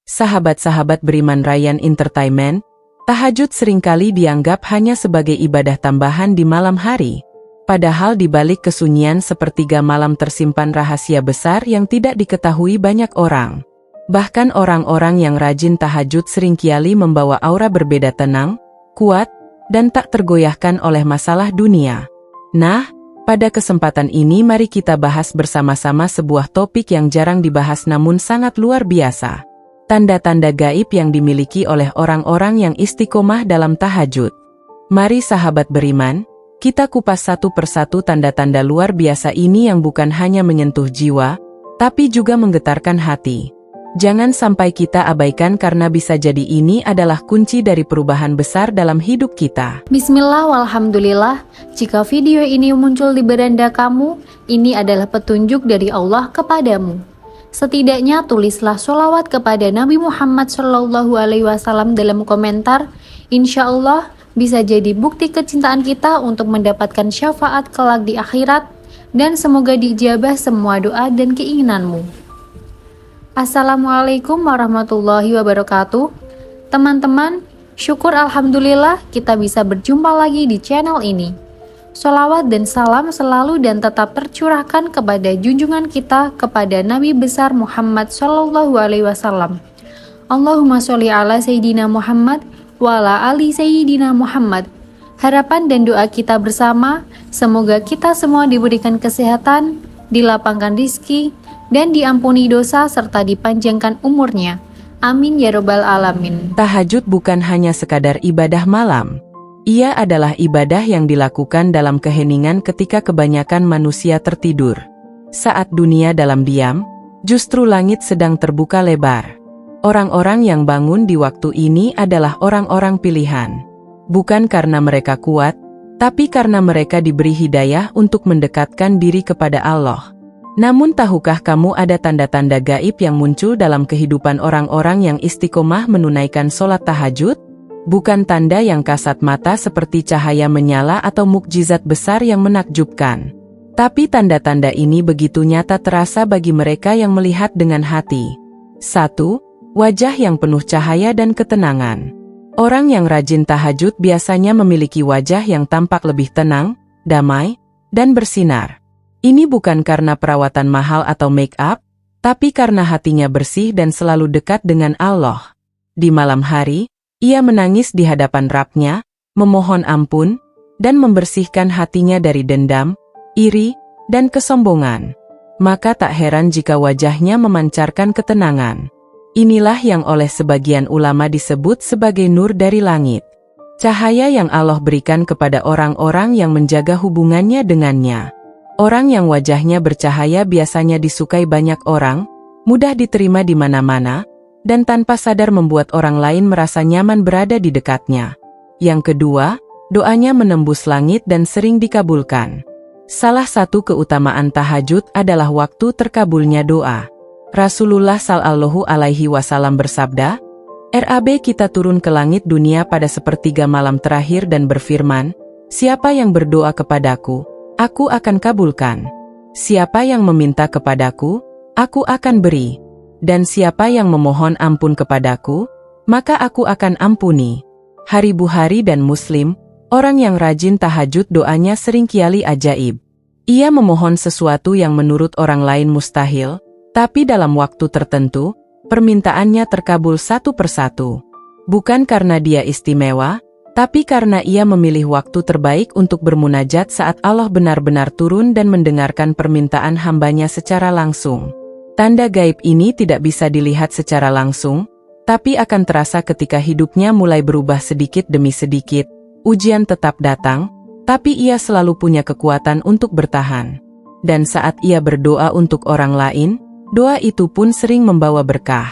Sahabat-sahabat beriman Ryan Entertainment, tahajud seringkali dianggap hanya sebagai ibadah tambahan di malam hari. Padahal di balik kesunyian sepertiga malam tersimpan rahasia besar yang tidak diketahui banyak orang. Bahkan orang-orang yang rajin tahajud seringkali membawa aura berbeda tenang, kuat, dan tak tergoyahkan oleh masalah dunia. Nah, pada kesempatan ini mari kita bahas bersama-sama sebuah topik yang jarang dibahas namun sangat luar biasa. Tanda-tanda gaib yang dimiliki oleh orang-orang yang istiqomah dalam tahajud. Mari sahabat beriman, kita kupas satu persatu tanda-tanda luar biasa ini yang bukan hanya menyentuh jiwa, tapi juga menggetarkan hati. Jangan sampai kita abaikan karena bisa jadi ini adalah kunci dari perubahan besar dalam hidup kita. Bismillah walhamdulillah, jika video ini muncul di beranda kamu, ini adalah petunjuk dari Allah kepadamu. Setidaknya tulislah sholawat kepada Nabi Muhammad SAW dalam komentar. Insya Allah bisa jadi bukti kecintaan kita untuk mendapatkan syafaat kelak di akhirat, dan semoga diijabah semua doa dan keinginanmu. Assalamualaikum warahmatullahi wabarakatuh. Teman-teman, syukur alhamdulillah kita bisa berjumpa lagi di channel ini. Sholawat dan salam selalu dan tetap tercurahkan kepada junjungan kita, kepada Nabi besar Muhammad SAW. Allahumma sholli ala Sayyidina Muhammad wa ala ali Sayyidina Muhammad. Harapan dan doa kita bersama, semoga kita semua diberikan kesehatan, dilapangkan rizki, dan diampuni dosa serta dipanjangkan umurnya. Amin ya robbal alamin. Tahajud bukan hanya sekadar ibadah malam. Ia adalah ibadah yang dilakukan dalam keheningan ketika kebanyakan manusia tertidur. Saat dunia dalam diam, justru langit sedang terbuka lebar. Orang-orang yang bangun di waktu ini adalah orang-orang pilihan. Bukan karena mereka kuat, tapi karena mereka diberi hidayah untuk mendekatkan diri kepada Allah. Namun tahukah kamu ada tanda-tanda gaib yang muncul dalam kehidupan orang-orang yang istiqomah menunaikan sholat tahajud? Bukan tanda yang kasat mata seperti cahaya menyala atau mukjizat besar yang menakjubkan. Tapi tanda-tanda ini begitu nyata terasa bagi mereka yang melihat dengan hati. 1. Wajah yang penuh cahaya dan ketenangan. Orang yang rajin tahajud biasanya memiliki wajah yang tampak lebih tenang, damai, dan bersinar. Ini bukan karena perawatan mahal atau make up, tapi karena hatinya bersih dan selalu dekat dengan Allah. Di malam hari, ia menangis di hadapan Rabb-Nya, memohon ampun, dan membersihkan hatinya dari dendam, iri, dan kesombongan. Maka tak heran jika wajahnya memancarkan ketenangan. Inilah yang oleh sebagian ulama disebut sebagai nur dari langit. Cahaya yang Allah berikan kepada orang-orang yang menjaga hubungannya dengannya. Orang yang wajahnya bercahaya biasanya disukai banyak orang, mudah diterima di mana-mana, dan tanpa sadar membuat orang lain merasa nyaman berada di dekatnya. Yang kedua, doanya menembus langit dan sering dikabulkan. Salah satu keutamaan tahajud adalah waktu terkabulnya doa. Rasulullah Shallallahu Alaihi Wasallam bersabda, "Rab kita turun ke langit dunia pada sepertiga malam terakhir dan berfirman, siapa yang berdoa kepadaku, aku akan kabulkan. Siapa yang meminta kepadaku, aku akan beri. Dan siapa yang memohon ampun kepadaku, maka aku akan ampuni." Hari Bukhari dan Muslim, orang yang rajin tahajud doanya seringkali ajaib. Ia memohon sesuatu yang menurut orang lain mustahil, tapi dalam waktu tertentu, permintaannya terkabul satu persatu. Bukan karena dia istimewa, tapi karena ia memilih waktu terbaik untuk bermunajat saat Allah benar-benar turun dan mendengarkan permintaan hambanya secara langsung. Tanda gaib ini tidak bisa dilihat secara langsung, tapi akan terasa ketika hidupnya mulai berubah sedikit demi sedikit. Ujian tetap datang, tapi ia selalu punya kekuatan untuk bertahan. Dan saat ia berdoa untuk orang lain, doa itu pun sering membawa berkah.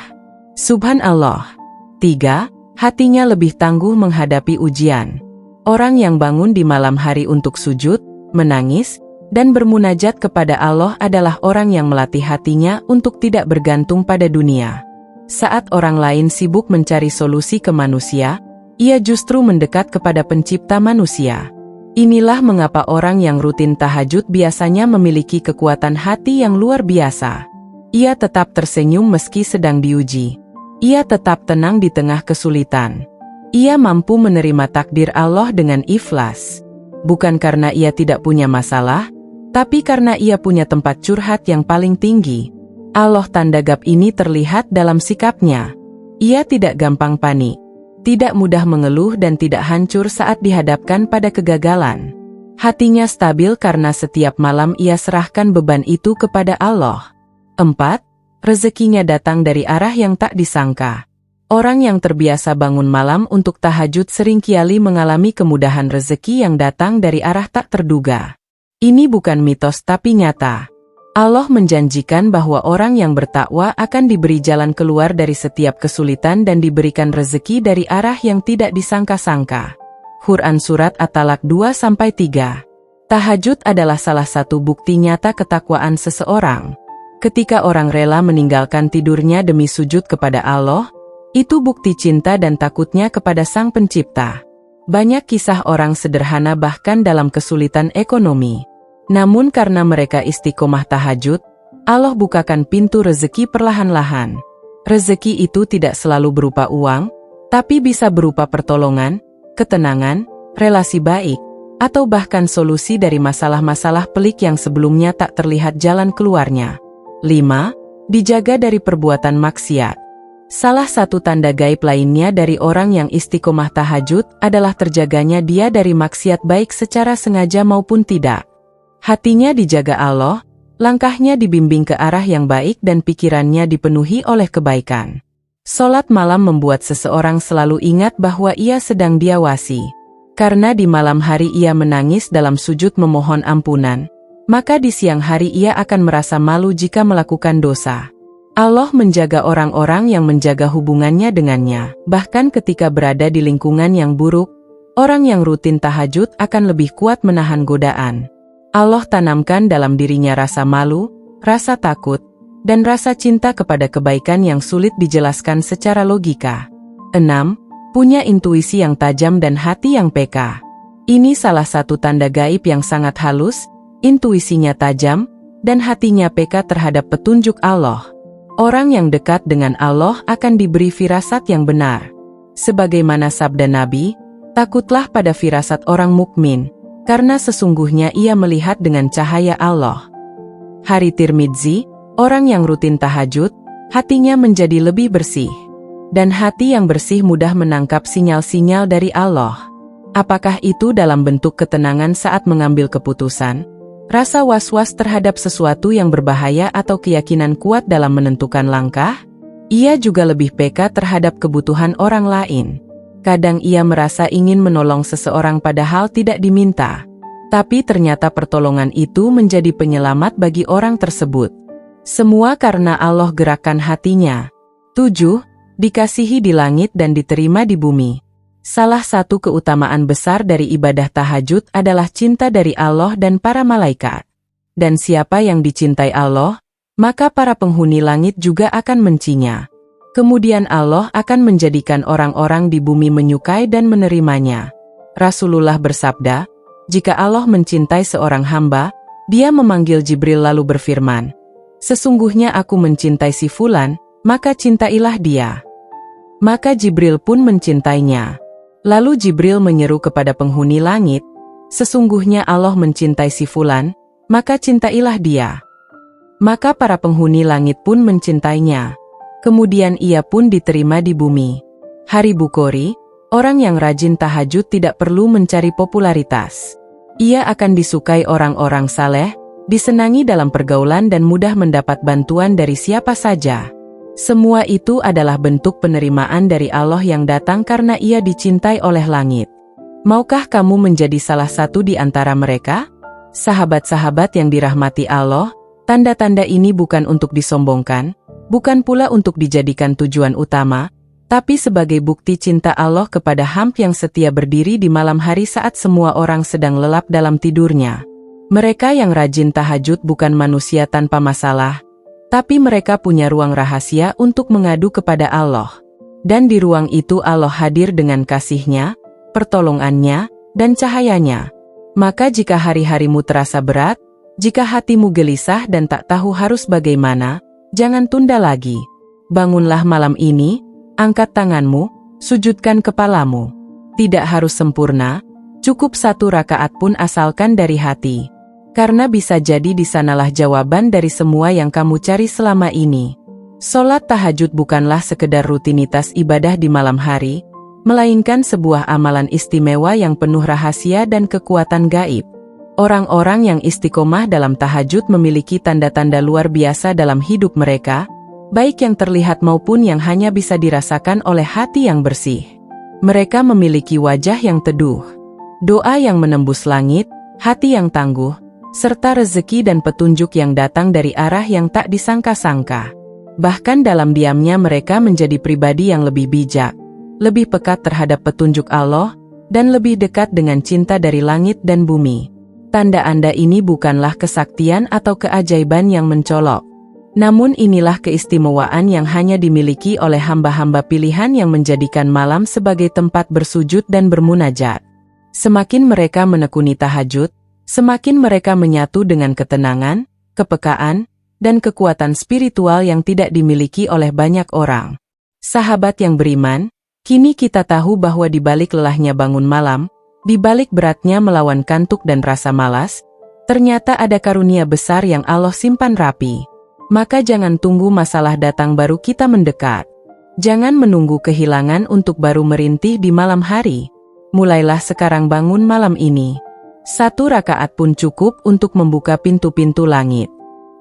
Subhanallah. 3. Hatinya lebih tangguh menghadapi ujian. Orang yang bangun di malam hari untuk sujud, menangis, dan bermunajat kepada Allah adalah orang yang melatih hatinya untuk tidak bergantung pada dunia. Saat orang lain sibuk mencari solusi ke manusia, ia justru mendekat kepada pencipta manusia. Inilah mengapa orang yang rutin tahajud biasanya memiliki kekuatan hati yang luar biasa. Ia tetap tersenyum meski sedang diuji. Ia tetap tenang di tengah kesulitan. Ia mampu menerima takdir Allah dengan ikhlas. Bukan karena ia tidak punya masalah, tapi karena ia punya tempat curhat yang paling tinggi. Allah tanda gap ini terlihat dalam sikapnya. Ia tidak gampang panik, tidak mudah mengeluh dan tidak hancur saat dihadapkan pada kegagalan. Hatinya stabil karena setiap malam ia serahkan beban itu kepada Allah. 4. Rezekinya datang dari arah yang tak disangka. Orang yang terbiasa bangun malam untuk tahajud seringkali mengalami kemudahan rezeki yang datang dari arah tak terduga. Ini bukan mitos tapi nyata. Allah menjanjikan bahwa orang yang bertakwa akan diberi jalan keluar dari setiap kesulitan dan diberikan rezeki dari arah yang tidak disangka-sangka. Quran Surat At-Talaq 2-3. Tahajud adalah salah satu bukti nyata ketakwaan seseorang. Ketika orang rela meninggalkan tidurnya demi sujud kepada Allah, itu bukti cinta dan takutnya kepada Sang Pencipta. Banyak kisah orang sederhana bahkan dalam kesulitan ekonomi. Namun karena mereka istiqomah tahajud, Allah bukakan pintu rezeki perlahan-lahan. Rezeki itu tidak selalu berupa uang, tapi bisa berupa pertolongan, ketenangan, relasi baik, atau bahkan solusi dari masalah-masalah pelik yang sebelumnya tak terlihat jalan keluarnya. 5. Dijaga dari perbuatan maksiat. Salah satu tanda gaib lainnya dari orang yang istiqomah tahajud adalah terjaganya dia dari maksiat baik secara sengaja maupun tidak. Hatinya dijaga Allah, langkahnya dibimbing ke arah yang baik dan pikirannya dipenuhi oleh kebaikan. Salat malam membuat seseorang selalu ingat bahwa ia sedang diawasi. Karena di malam hari ia menangis dalam sujud memohon ampunan, maka di siang hari ia akan merasa malu jika melakukan dosa. Allah menjaga orang-orang yang menjaga hubungannya dengannya. Bahkan ketika berada di lingkungan yang buruk, orang yang rutin tahajud akan lebih kuat menahan godaan. Allah tanamkan dalam dirinya rasa malu, rasa takut, dan rasa cinta kepada kebaikan yang sulit dijelaskan secara logika. 6. Punya intuisi yang tajam dan hati yang peka. Ini salah satu tanda gaib yang sangat halus, intuisinya tajam, dan hatinya peka terhadap petunjuk Allah. Orang yang dekat dengan Allah akan diberi firasat yang benar. Sebagaimana sabda Nabi, takutlah pada firasat orang mukmin, karena sesungguhnya ia melihat dengan cahaya Allah. Hari Tirmidzi, orang yang rutin tahajud, hatinya menjadi lebih bersih. Dan hati yang bersih mudah menangkap sinyal-sinyal dari Allah. Apakah itu dalam bentuk ketenangan saat mengambil keputusan, rasa was-was terhadap sesuatu yang berbahaya atau keyakinan kuat dalam menentukan langkah? Ia juga lebih peka terhadap kebutuhan orang lain. Kadang ia merasa ingin menolong seseorang padahal tidak diminta. Tapi ternyata pertolongan itu menjadi penyelamat bagi orang tersebut. Semua karena Allah gerakkan hatinya. 7. Dikasihi di langit dan diterima di bumi. Salah satu keutamaan besar dari ibadah tahajud adalah cinta dari Allah dan para malaikat. Dan siapa yang dicintai Allah, maka para penghuni langit juga akan mencinya. Kemudian Allah akan menjadikan orang-orang di bumi menyukai dan menerimanya. Rasulullah bersabda, jika Allah mencintai seorang hamba, dia memanggil Jibril lalu berfirman, sesungguhnya aku mencintai si fulan, maka cintailah dia. Maka Jibril pun mencintainya. Lalu Jibril menyeru kepada penghuni langit, sesungguhnya Allah mencintai si fulan, maka cintailah dia. Maka para penghuni langit pun mencintainya. Kemudian ia pun diterima di bumi. Hari Bukhari, orang yang rajin tahajud tidak perlu mencari popularitas. Ia akan disukai orang-orang saleh, disenangi dalam pergaulan dan mudah mendapat bantuan dari siapa saja. Semua itu adalah bentuk penerimaan dari Allah yang datang karena ia dicintai oleh langit. Maukah kamu menjadi salah satu di antara mereka? Sahabat-sahabat yang dirahmati Allah, tanda-tanda ini bukan untuk disombongkan, bukan pula untuk dijadikan tujuan utama, tapi sebagai bukti cinta Allah kepada hamba yang setia berdiri di malam hari saat semua orang sedang lelap dalam tidurnya. Mereka yang rajin tahajud bukan manusia tanpa masalah, tapi mereka punya ruang rahasia untuk mengadu kepada Allah. Dan di ruang itu Allah hadir dengan kasih-Nya, pertolongannya, dan cahayanya. Maka jika hari-harimu terasa berat, jika hatimu gelisah dan tak tahu harus bagaimana, jangan tunda lagi. Bangunlah malam ini, Angkat tanganmu, sujudkan kepalamu. Tidak harus sempurna, cukup 1 rakaat pun asalkan dari hati. Karena bisa jadi di sanalah jawaban dari semua yang kamu cari selama ini. Sholat tahajud bukanlah sekedar rutinitas ibadah di malam hari, melainkan sebuah amalan istimewa yang penuh rahasia dan kekuatan gaib. Orang-orang yang istiqomah dalam tahajud memiliki tanda-tanda luar biasa dalam hidup mereka, baik yang terlihat maupun yang hanya bisa dirasakan oleh hati yang bersih. Mereka memiliki wajah yang teduh, doa yang menembus langit, hati yang tangguh, serta rezeki dan petunjuk yang datang dari arah yang tak disangka-sangka. Bahkan dalam diamnya mereka menjadi pribadi yang lebih bijak, lebih pekat terhadap petunjuk Allah, dan lebih dekat dengan cinta dari langit dan bumi. Tanda-tanda ini bukanlah kesaktian atau keajaiban yang mencolok. Namun inilah keistimewaan yang hanya dimiliki oleh hamba-hamba pilihan yang menjadikan malam sebagai tempat bersujud dan bermunajat. Semakin mereka menekuni tahajud, semakin mereka menyatu dengan ketenangan, kepekaan, dan kekuatan spiritual yang tidak dimiliki oleh banyak orang. Sahabat yang beriman, kini kita tahu bahwa di balik lelahnya bangun malam, di balik beratnya melawan kantuk dan rasa malas, ternyata ada karunia besar yang Allah simpan rapi. Maka jangan tunggu masalah datang baru kita mendekat. Jangan menunggu kehilangan untuk baru merintih di malam hari. Mulailah sekarang bangun malam ini. 1 rakaat pun cukup untuk membuka pintu-pintu langit.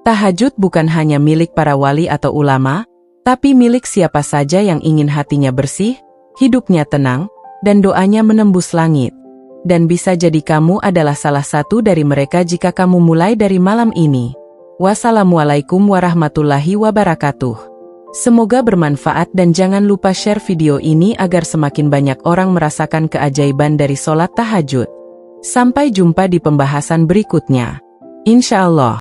Tahajud bukan hanya milik para wali atau ulama, tapi milik siapa saja yang ingin hatinya bersih, hidupnya tenang, dan doanya menembus langit. Dan bisa jadi kamu adalah salah satu dari mereka jika kamu mulai dari malam ini. Wassalamualaikum warahmatullahi wabarakatuh. Semoga bermanfaat dan jangan lupa share video ini agar semakin banyak orang merasakan keajaiban dari sholat tahajud. Sampai jumpa di pembahasan berikutnya. Insya Allah.